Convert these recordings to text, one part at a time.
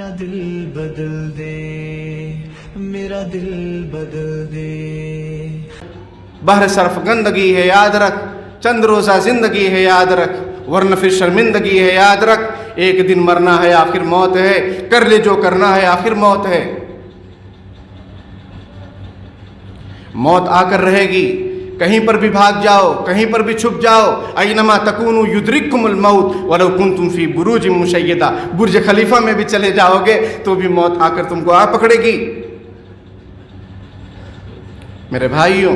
میرا دل بدل دے، میرا دل بدل دے۔ بہر سرفگندگی ہے یاد رکھ، چند روزہ زندگی ہے یاد رکھ، ورنہ پھر شرمندگی ہے یاد رکھ۔ ایک دن مرنا ہے آخر موت ہے، کر لے جو کرنا ہے آخر موت ہے۔ موت آ کر رہے گی، کہیں پر بھی بھاگ جاؤ، کہیں پر بھی چھپ جاؤ، اینما تکونوا یدرککم الموت ولو کنتم فی بروج مشیدہ، برج خلیفہ میں بھی چلے جاؤ گے تو بھی موت آ کر تم کو آ پکڑے گی۔ میرے بھائیوں،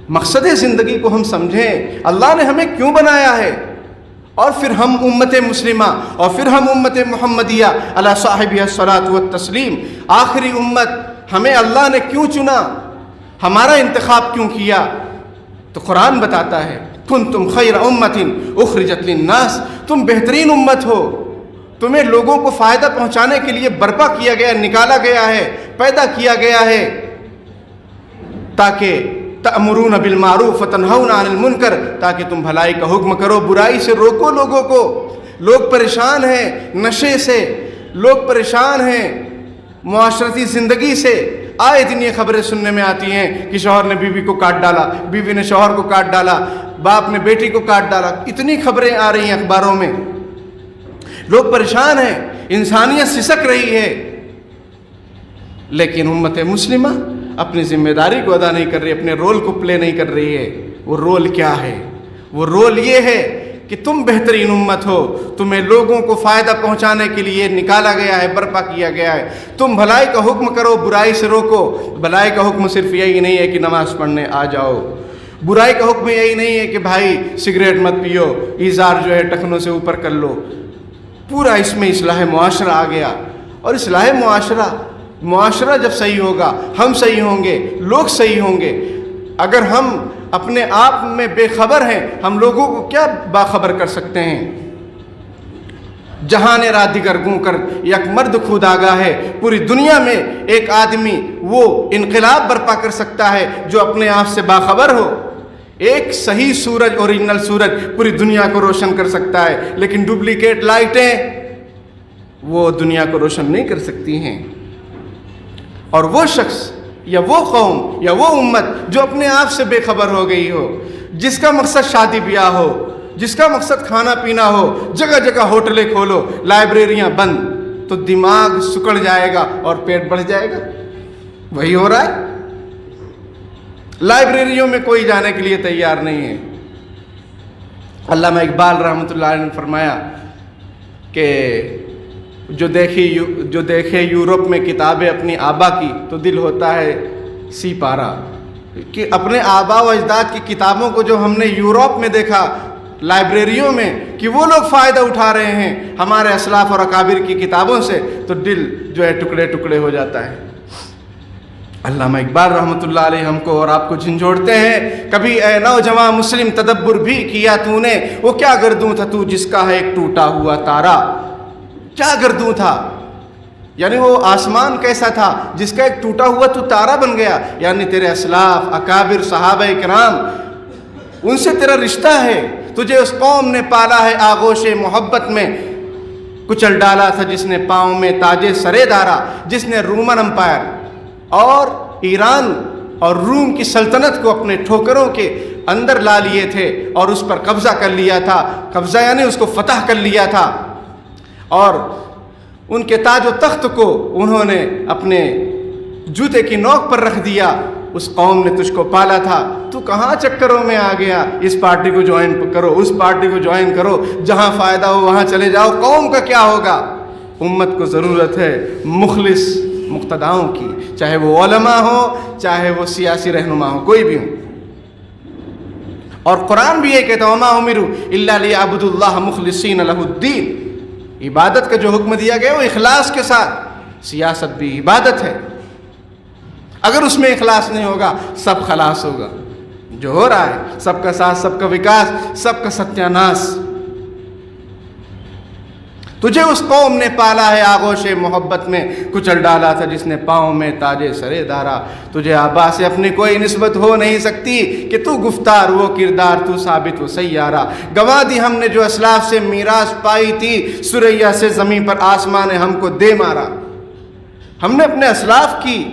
مقصد زندگی کو ہم سمجھیں، اللہ نے ہمیں کیوں بنایا ہے، اور پھر ہم امت مسلمہ اور پھر ہم امت محمدیہ علی صاحبہ الصلاۃ والتسلیم، آخری امت، ہمیں اللہ نے کیوں چنا، ہمارا انتخاب کیوں کیا؟ تو قرآن بتاتا ہے کنتم خیر امت اخرجت للناس، تم بہترین امت ہو، تمہیں لوگوں کو فائدہ پہنچانے کے لیے برپا کیا گیا، نکالا گیا ہے، پیدا کیا گیا ہے، تاکہ تأمرون بالمعروف وتنہون عن المنکر، تاکہ تم بھلائی کا حکم کرو، برائی سے روکو لوگوں کو۔ لوگ پریشان ہیں نشے سے، لوگ پریشان ہیں معاشرتی زندگی سے، آئے دن یہ خبریں سننے میں آتی ہیں کہ شوہر نے بیوی کو کاٹ ڈالا، بیوی نے شوہر کو کاٹ ڈالا، باپ نے بیٹی کو کاٹ ڈالا، اتنی خبریں آ رہی ہیں اخباروں میں۔ لوگ پریشان ہیں، انسانیت سسک رہی ہے، لیکن امت مسلمہ اپنی ذمہ داری کو ادا نہیں کر رہی، اپنے رول کو پلے نہیں کر رہی ہے۔ وہ رول کیا ہے؟ وہ رول یہ ہے کہ تم بہترین امت ہو، تمہیں لوگوں کو فائدہ پہنچانے کے لیے نکالا گیا ہے، برپا کیا گیا ہے۔ تم بھلائی کا حکم کرو، برائی سے روکو۔ بھلائی کا حکم صرف یہی نہیں ہے کہ نماز پڑھنے آ جاؤ، برائی کا حکم یہی نہیں ہے کہ بھائی سگریٹ مت پیو، ایزار جو ہے ٹخنوں سے اوپر کر لو۔ پورا اس میں اصلاح معاشرہ آ گیا، اور اصلاح معاشرہ جب صحیح ہوگا، ہم صحیح ہوں گے، لوگ صحیح ہوں گے۔ اگر ہم اپنے آپ میں بے خبر ہیں، ہم لوگوں کو کیا باخبر کر سکتے ہیں؟ جہاں نے رات دیگر گوں کر یک مرد خود آگاہ ہے، پوری دنیا میں ایک آدمی وہ انقلاب برپا کر سکتا ہے جو اپنے آپ سے باخبر ہو۔ ایک صحیح سورج، اوریجنل سورج پوری دنیا کو روشن کر سکتا ہے، لیکن ڈپلیکیٹ لائٹیں وہ دنیا کو روشن نہیں کر سکتی ہیں۔ اور وہ شخص یا وہ قوم یا وہ امت جو اپنے آپ سے بے خبر ہو گئی ہو، جس کا مقصد شادی بیاہ ہو، جس کا مقصد کھانا پینا ہو، جگہ جگہ ہوٹلیں کھولو، لائبریریاں بند، تو دماغ سکڑ جائے گا اور پیٹ بڑھ جائے گا۔ وہی ہو رہا ہے، لائبریریوں میں کوئی جانے کے لیے تیار نہیں ہے۔ علامہ اقبال رحمۃ اللہ علیہ نے فرمایا کہ جو دیکھے یورپ میں کتابیں اپنی آبا کی تو دل ہوتا ہے سی پارا، کہ اپنے آبا و اجداد کی کتابوں کو جو ہم نے یورپ میں دیکھا لائبریریوں میں کہ وہ لوگ فائدہ اٹھا رہے ہیں ہمارے اسلاف اور اکابر کی کتابوں سے، تو دل جو ہے ٹکڑے ٹکڑے ہو جاتا ہے۔ علامہ اقبال رحمۃ اللہ علیہ ہم کو اور آپ کو جھنجھوڑتے ہیں، کبھی اے نوجوان مسلم تدبر بھی کیا تو نے، وہ کیا گردوں تھا تو جس کا ہے ایک ٹوٹا ہوا تارا۔ کیا گردوں تھا؟ یعنی وہ آسمان کیسا تھا جس کا ایک ٹوٹا ہوا تو تارا بن گیا، یعنی تیرے اسلاف اکابر صحابہ کرام ان سے تیرا رشتہ ہے، تجھے اس قوم نے پالا ہے آغوش محبت میں، کچل ڈالا تھا جس نے پاؤں میں تاجے سرے دارا، جس نے رومن امپائر اور ایران اور روم کی سلطنت کو اپنے ٹھوکروں کے اندر لا لیے تھے اور اس پر قبضہ کر لیا تھا، قبضہ یعنی اس کو فتح کر لیا تھا، اور ان کے تاج و تخت کو انہوں نے اپنے جوتے کی نوک پر رکھ دیا۔ اس قوم نے تجھ کو پالا تھا، تو کہاں چکروں میں آ گیا؟ اس پارٹی کو جوائن کرو، اس پارٹی کو جوائن کرو، جہاں فائدہ ہو وہاں چلے جاؤ، قوم کا کیا ہوگا؟ امت کو ضرورت ہے مخلص مقتداؤں کی، چاہے وہ علماء ہو، چاہے وہ سیاسی رہنما ہو، کوئی بھی ہو۔ اور قرآن بھی یہ کہتا ہے وَمَا أُمِرُوا إِلَّا لِيَعْبُدُوا اللَّهَ مُخْلِصِينَ لَهُ الدِّينَ۔ عبادت کا جو حکم دیا گیا وہ اخلاص کے ساتھ، سیاست بھی عبادت ہے، اگر اس میں اخلاص نہیں ہوگا سب خلاص ہوگا۔ جو ہو رہا ہے سب کا ساتھ، سب کا وکاس، سب کا ستیہ ناش۔ تجھے اس قوم نے پالا ہے آغوش محبت میں، کچل ڈالا تھا جس نے پاؤں میں تاجے سرے دارا۔ تجھے آبا سے اپنی کوئی نسبت ہو نہیں سکتی کہ تو گفتار وہ کردار، تو ثابت و سیارہ۔ گوا دی ہم نے جو اسلاف سے میراث پائی تھی، سریا سے زمین پر آسمان نے ہم کو دے مارا۔ ہم نے اپنے اسلاف کی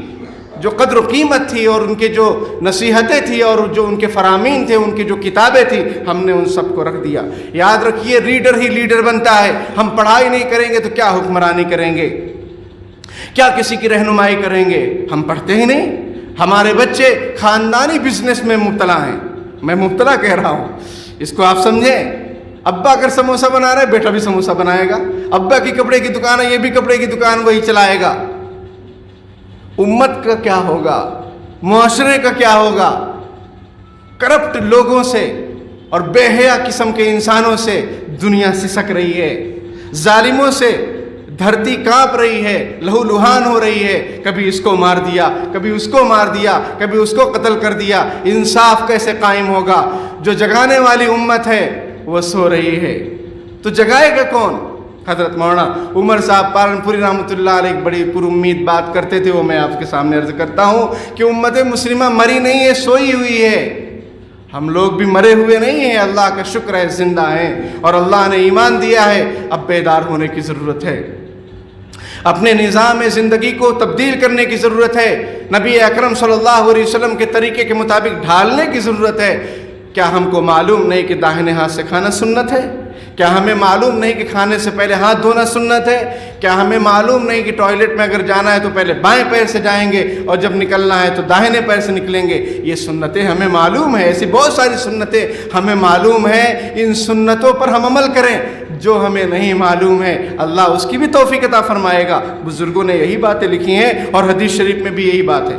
جو قدر و قیمت تھی اور ان کے جو نصیحتیں تھی اور جو ان کے فرامین تھے، ان کی جو کتابیں تھی، ہم نے ان سب کو رکھ دیا۔ یاد رکھیے، ریڈر ہی لیڈر بنتا ہے۔ ہم پڑھائی نہیں کریں گے تو کیا حکمرانی کریں گے، کیا کسی کی رہنمائی کریں گے؟ ہم پڑھتے ہی نہیں۔ ہمارے بچے خاندانی بزنس میں مبتلا ہیں، میں مبتلا کہہ رہا ہوں، اس کو آپ سمجھیں۔ ابا اگر سموسہ بنا رہا ہے، بیٹا بھی سموسہ بنائے گا۔ ابا کی کپڑے کی دکان ہے، یہ بھی کپڑے کی دکان وہی چلائے گا۔ امت کا کیا ہوگا؟ معاشرے کا کیا ہوگا؟ کرپٹ لوگوں سے اور بے حیا قسم کے انسانوں سے دنیا سسک رہی ہے، ظالموں سے دھرتی کانپ رہی ہے، لہو لہان ہو رہی ہے۔ کبھی اس کو مار دیا، کبھی اس کو مار دیا، کبھی اس کو قتل کر دیا۔ انصاف کیسے قائم ہوگا؟ جو جگانے والی امت ہے وہ سو رہی ہے، تو جگائے گا کون؟ حضرت مولانا عمر صاحب پالنپوری رحمۃ اللہ علیہ ایک بڑی پر امید بات کرتے تھے، وہ میں آپ کے سامنے عرض کرتا ہوں کہ امت مسلمہ مری نہیں ہے، سوئی ہوئی ہے۔ ہم لوگ بھی مرے ہوئے نہیں ہیں، اللہ کا شکر ہے زندہ ہیں، اور اللہ نے ایمان دیا ہے۔ اب بیدار ہونے کی ضرورت ہے، اپنے نظام زندگی کو تبدیل کرنے کی ضرورت ہے، نبی اکرم صلی اللہ علیہ وسلم کے طریقے کے مطابق ڈھالنے کی ضرورت ہے۔ کیا ہم کو معلوم نہیں کہ داہنے ہاتھ سے کھانا سنت ہے؟ کیا ہمیں معلوم نہیں کہ کھانے سے پہلے ہاتھ دھونا سنت ہے؟ کیا ہمیں معلوم نہیں کہ ٹوائلٹ میں اگر جانا ہے تو پہلے بائیں پیر سے جائیں گے اور جب نکلنا ہے تو داہنے پیر سے نکلیں گے؟ یہ سنتیں ہمیں معلوم ہیں، ایسی بہت ساری سنتیں ہمیں معلوم ہیں۔ ان سنتوں پر ہم عمل کریں۔ جو ہمیں نہیں معلوم ہے اللہ اس کی بھی توفیق عطا فرمائے گا۔ بزرگوں نے یہی باتیں لکھی ہیں اور حدیث شریف میں بھی یہی بات ہے۔